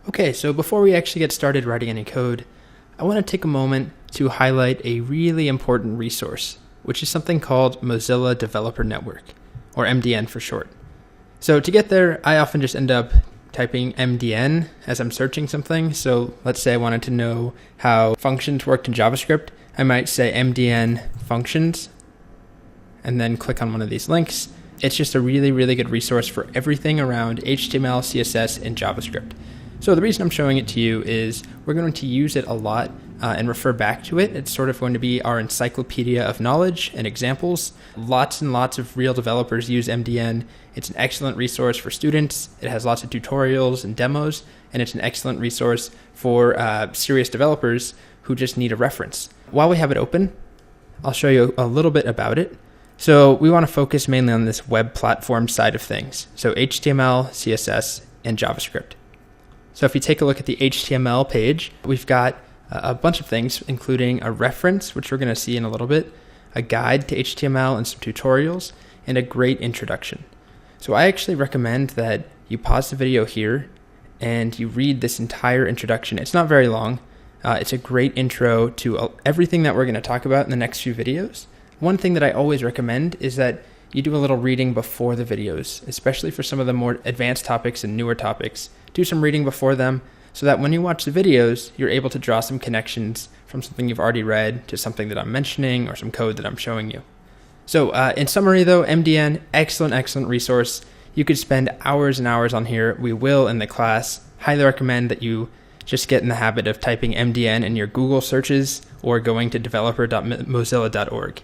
Okay, so before we actually get started writing any code, I want to take a moment to highlight a really important resource, which is something called Mozilla Developer Network, or MDN for short. So to get there, I often just end up typing MDN as I'm searching something. So let's say I wanted to know how functions worked in JavaScript. I might say MDN functions and then click on one of these links. It's just a really, really good resource for everything around HTML, CSS, and JavaScript. So the reason I'm showing it to you is we're going to use it a lot and refer back to it. It's sort of going to be our encyclopedia of knowledge and examples. Lots and lots of real developers use MDN. It's an excellent resource for students. It has lots of tutorials and demos, and it's an excellent resource for serious developers who just need a reference. While we have it open, I'll show you a little bit about it. So we want to focus mainly on this web platform side of things. So HTML, CSS, and JavaScript. So if you take a look at the HTML page, we've got a bunch of things, including a reference, which we're going to see in a little bit, a guide to HTML and some tutorials, and a great introduction. So I actually recommend that you pause the video here and you read this entire introduction. It's not very long. It's a great intro to everything that we're going to talk about in the next few videos. One thing that I always recommend is that you do a little reading before the videos, especially for some of the more advanced topics and newer topics. Do some reading before them so that when you watch the videos, you're able to draw some connections from something you've already read to something that I'm mentioning or some code that I'm showing you. So in summary though, MDN, excellent resource. You could spend hours and hours on here. We will in the class. Highly recommend that you just get in the habit of typing MDN in your Google searches or going to developer.mozilla.org.